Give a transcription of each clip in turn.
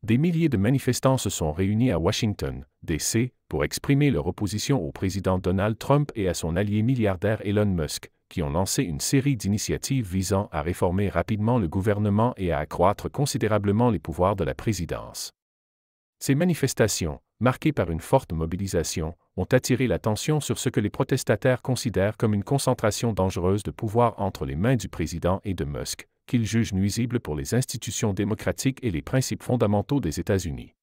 Des milliers de manifestants se sont réunis à Washington, D.C., pour exprimer leur opposition au président Donald Trump et à son allié milliardaire Elon Musk, qui ont lancé une série d'initiatives visant à réformer rapidement le gouvernement et à accroître considérablement les pouvoirs de la présidence. Ces manifestations, marquées par une forte mobilisation, ont attiré l'attention sur ce que les protestataires considèrent comme une concentration dangereuse de pouvoir entre les mains du président et de Musk, qu'ils jugent nuisible pour les institutions démocratiques et les principes fondamentaux des États-Unis.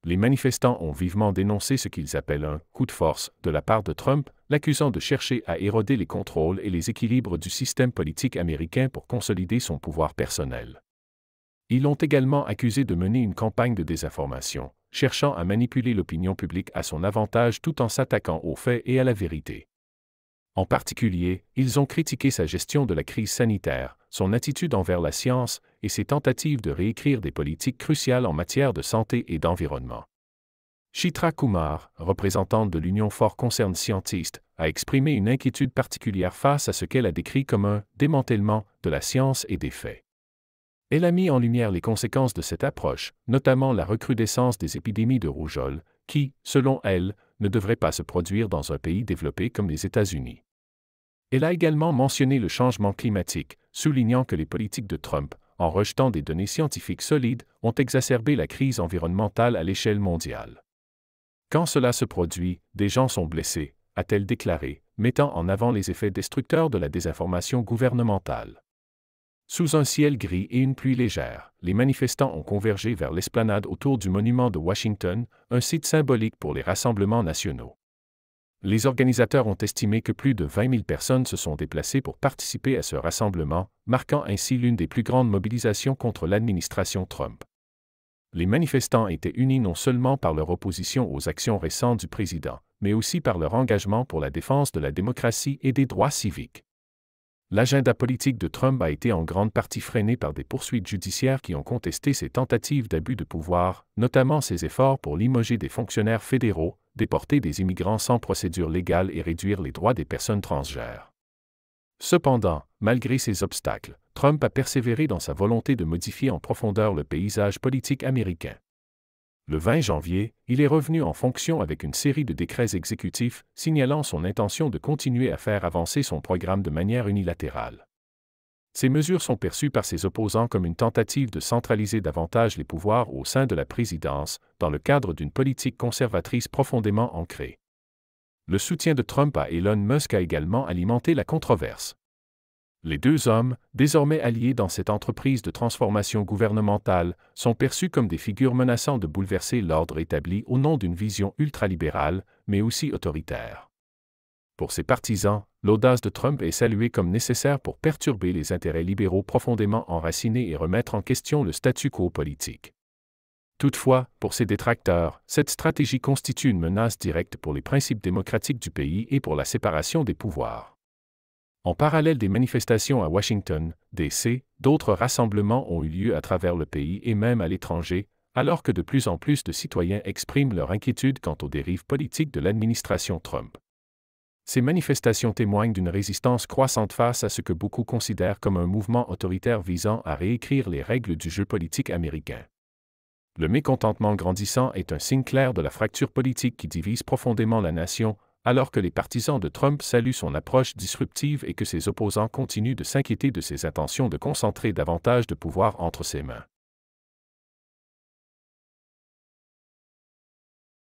Les manifestants ont vivement dénoncé ce qu'ils appellent un « coup de force » de la part de Trump, l'accusant de chercher à éroder les contrôles et les équilibres du système politique américain pour consolider son pouvoir personnel. Ils l'ont également accusé de mener une campagne de désinformation, cherchant à manipuler l'opinion publique à son avantage tout en s'attaquant aux faits et à la vérité. En particulier, ils ont critiqué sa gestion de la crise sanitaire, son attitude envers la science et ses tentatives de réécrire des politiques cruciales en matière de santé et d'environnement. Chitra Kumar, représentante de l'Union for Concerned Scientists, a exprimé une inquiétude particulière face à ce qu'elle a décrit comme un « démantèlement de la science et des faits ». Elle a mis en lumière les conséquences de cette approche, notamment la recrudescence des épidémies de rougeole, qui, selon elle, ne devraient pas se produire dans un pays développé comme les États-Unis. Elle a également mentionné le changement climatique, soulignant que les politiques de Trump, en rejetant des données scientifiques solides, ont exacerbé la crise environnementale à l'échelle mondiale. Quand cela se produit, des gens sont blessés, a-t-elle déclaré, mettant en avant les effets destructeurs de la désinformation gouvernementale. Sous un ciel gris et une pluie légère, les manifestants ont convergé vers l'esplanade autour du monument de Washington, un site symbolique pour les rassemblements nationaux. Les organisateurs ont estimé que plus de 20 000 personnes se sont déplacées pour participer à ce rassemblement, marquant ainsi l'une des plus grandes mobilisations contre l'administration Trump. Les manifestants étaient unis non seulement par leur opposition aux actions récentes du président, mais aussi par leur engagement pour la défense de la démocratie et des droits civiques. L'agenda politique de Trump a été en grande partie freiné par des poursuites judiciaires qui ont contesté ses tentatives d'abus de pouvoir, notamment ses efforts pour limoger des fonctionnaires fédéraux, déporter des immigrants sans procédure légale et réduire les droits des personnes transgenres. Cependant, malgré ces obstacles, Trump a persévéré dans sa volonté de modifier en profondeur le paysage politique américain. Le 20 janvier, il est revenu en fonction avec une série de décrets exécutifs signalant son intention de continuer à faire avancer son programme de manière unilatérale. Ces mesures sont perçues par ses opposants comme une tentative de centraliser davantage les pouvoirs au sein de la présidence, dans le cadre d'une politique conservatrice profondément ancrée. Le soutien de Trump à Elon Musk a également alimenté la controverse. Les deux hommes, désormais alliés dans cette entreprise de transformation gouvernementale, sont perçus comme des figures menaçant de bouleverser l'ordre établi au nom d'une vision ultralibérale, mais aussi autoritaire. Pour ses partisans, l'audace de Trump est saluée comme nécessaire pour perturber les intérêts libéraux profondément enracinés et remettre en question le statu quo politique. Toutefois, pour ses détracteurs, cette stratégie constitue une menace directe pour les principes démocratiques du pays et pour la séparation des pouvoirs. En parallèle des manifestations à Washington, D.C., d'autres rassemblements ont eu lieu à travers le pays et même à l'étranger, alors que de plus en plus de citoyens expriment leur inquiétude quant aux dérives politiques de l'administration Trump. Ces manifestations témoignent d'une résistance croissante face à ce que beaucoup considèrent comme un mouvement autoritaire visant à réécrire les règles du jeu politique américain. Le mécontentement grandissant est un signe clair de la fracture politique qui divise profondément la nation, alors que les partisans de Trump saluent son approche disruptive et que ses opposants continuent de s'inquiéter de ses intentions de concentrer davantage de pouvoir entre ses mains.